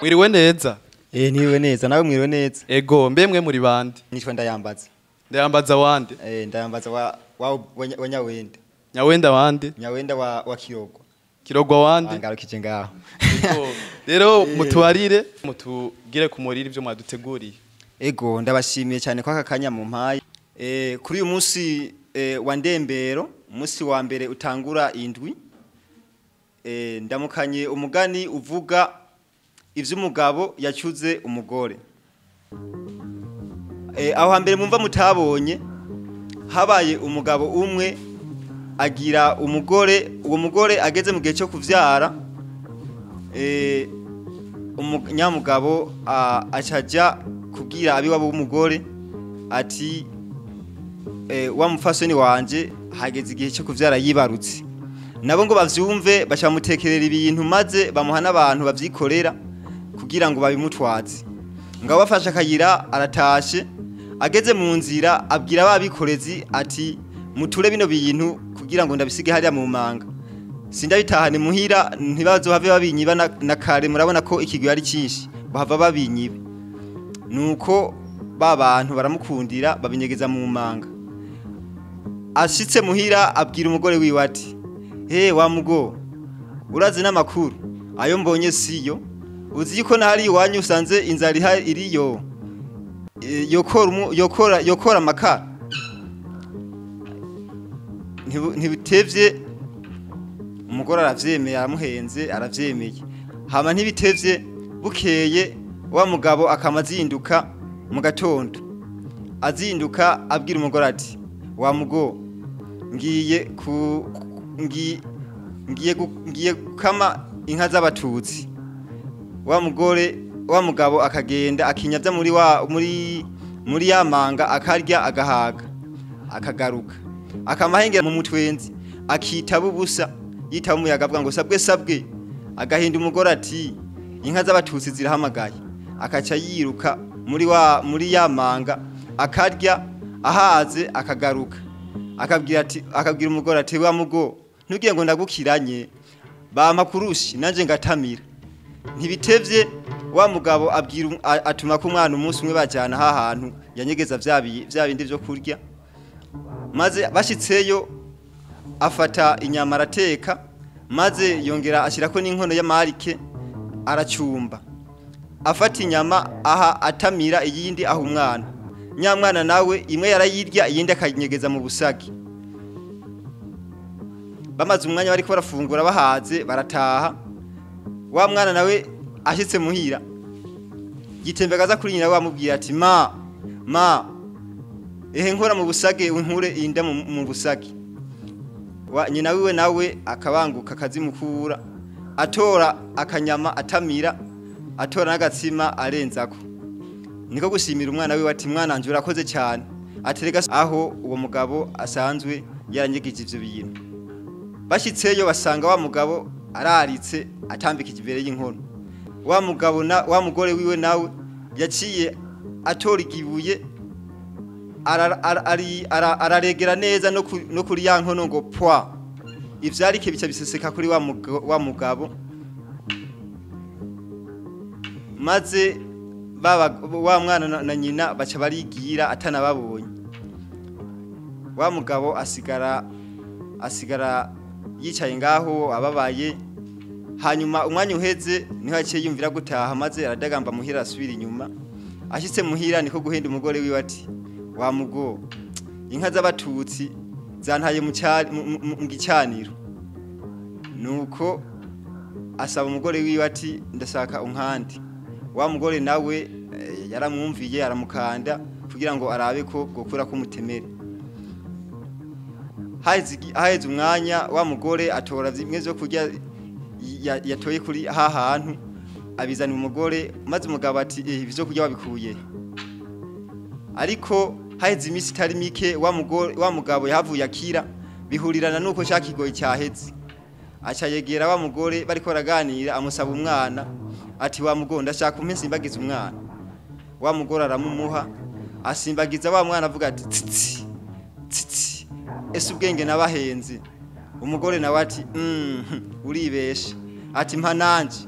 Mwiriwe neza. Niwe neza nawe mwiriwe neza. Ego mbemwe muri bande. Nitwa Ndayambaza. Ndayambaza wande? Ndayambaza wa Nyawenda. Nyawenda wande? Nyawenda wa Kirogwa. Kirogwa wande? Angarukije ngaho. Rero mutubarire mutugire kumurira ivyo mwaduteguriye. Ego ndabashimiye cyane kwa kakanya mu mpaye. Kuri uyu munsi wa ndembero, umunsi wa mbere utangura indwi. Ndamukanye umugani uvuga ivy'umugabo yacuze umugore. Aho hambere mumva mutabonye habaye umugabo umwe agira umugore, uwo mugore ageze mu gihe cyo kuvyara, umunyamugabo acaja kubwira abiwabo w'umugore ati wa mufasoni wanje hageze igihe cyo kuvyara yibarutse. Nabo ngo bavyumve bacamutekerera ibintu maze bamuha n'abantu bavyikorera kugira ngo babimutwaze. Ngabo bafashe akayira aratashe, ageze mu nzira abwira babikorezi ati muture bino bintu kugira ngo ndabisige hariya mu manga. Sindabitahane muhira ntibazohave babinyiba na kare, murabona ko ikigwi ari cyinshi bahava babinyibe. Nuko babantu baramukundira babinyegeza mu manga. Ashitse muhira abwira umugore wiwe ati wa mugo urazi n'amakuru ayo mbonye siyo, uzi ko nahari iwanyu usanze inzara iriyo yokora amakara. Ntibitevye umugore aravyemeye, aramuhenze aravyemeye. Hama ntibitevye bukeye wa mugabo akamazinduka mu gatondo, azinduka abwira umugore ati wa mugo ngiye kama inka z'abatutsi. Wa mugabo akagenda akinyavya muri ya manga akarya agahaga akagaruka akamahengera mu mutwenzi akitaba ubusa yitaba umuyaga avuga ngo sabwe agahinda umugore ati inka z'abatutsi zirahamagaye. Akaca yiruka muri ya manga akarya ahaze akagaruka akabwira umugore ati wa mugo ntugiye ngo ndagukiranye bampa kurushi nanje ngatamira. Ntibitevye wa mugabo atuma ko umwana umunsi umwe bajyana hahantu yanyegeza vya bindi byo kurya, maze bashitseyo afata inyama arateka, maze yongera ashirako n'inkono y'amarike aracumba. Afata inyama aha atamira iyindi aho umwana. Nyamwana nawe imwe yarayirya iyindi akanyegeza mu busagi. Bamaze umwanya bariko barafungura bahaze barataha. Wa mwana nawe ashitse muhira gitembagaza kuri nyina wamubwira ati ma nkora mu busage unkure inda mu busage. Nyina wiwe nawe akabanguka akazimukura, atora akanyama atamira, atora n'agatsima arenzako. Niko gushimira umwana wiwe ati mwana nje urakoze cyane, aterega aho uwo mugabo asanzwe yaranyegije ivyo bintu. Bashitseyo basanga wa mugabo araritse atambika ikivere y'inkono. Wa mugore wiwe nawe yaciye atora igibuye araregera neza no kuri ya nkono ngo pwa. Ivyarike bica biseseka kuri wa mugabo, maze wa mwana na nyina baca barigira atanababonye. Wa mugabo asigara yicaye ngaho ababaye. Hanyuma umwanya uheze niho yaciye yumvira gutaha, maze aradagamba muhira asubira inyuma. Ashitse muhira niko guhenda umugore wiwe ati wa mugo inka z'abatutsi zantaye mu gicaniro. Nuko asaba umugore wiwe ati ndashaka unkandi. Wa mugore nawe yaramwumviye aramukanda kugira ngo arabe ko gokura ko mutemere. Haheze umwanya wa mugore atora zimwe zo kurya yatoye kuri hahantu abizana umugore, maze umugabo ati ivyo kurya wabikuye. Ariko haheze imisi itari mike wa mugabo yahavuye akira bihurirana nuko shakigoye cyaheze. Aca yegera wa mugore bariko baraganira amusaba umwana ati wa mugo ndashaka umpe simbagiza umwana. Wa mugore aramumuha asimbagiza wa mwana avuga ati titi ese ubwenge nabahenze. Umugore nawe ati uribesha ati mpa nanje.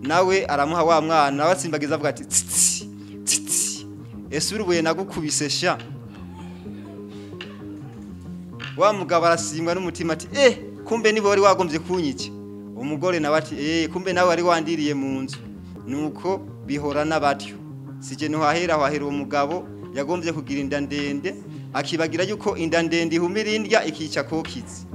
nawe aramuha wa mwana nawe atsimbagiza avuga ati tsitsi tsitsi ese urubuye nagukubise sha wa mugabo arasimwa n'umutima ati kumbe nibo wari wagombye kunyica umugore nawe ati kumbe nawe wari wandiriye mu nzu nuko bihora n'abatyo sije no hahera uwo mugabo yagombye kugira inda ndende akibagira yuko inda ndende ihumira indya ikica kokizi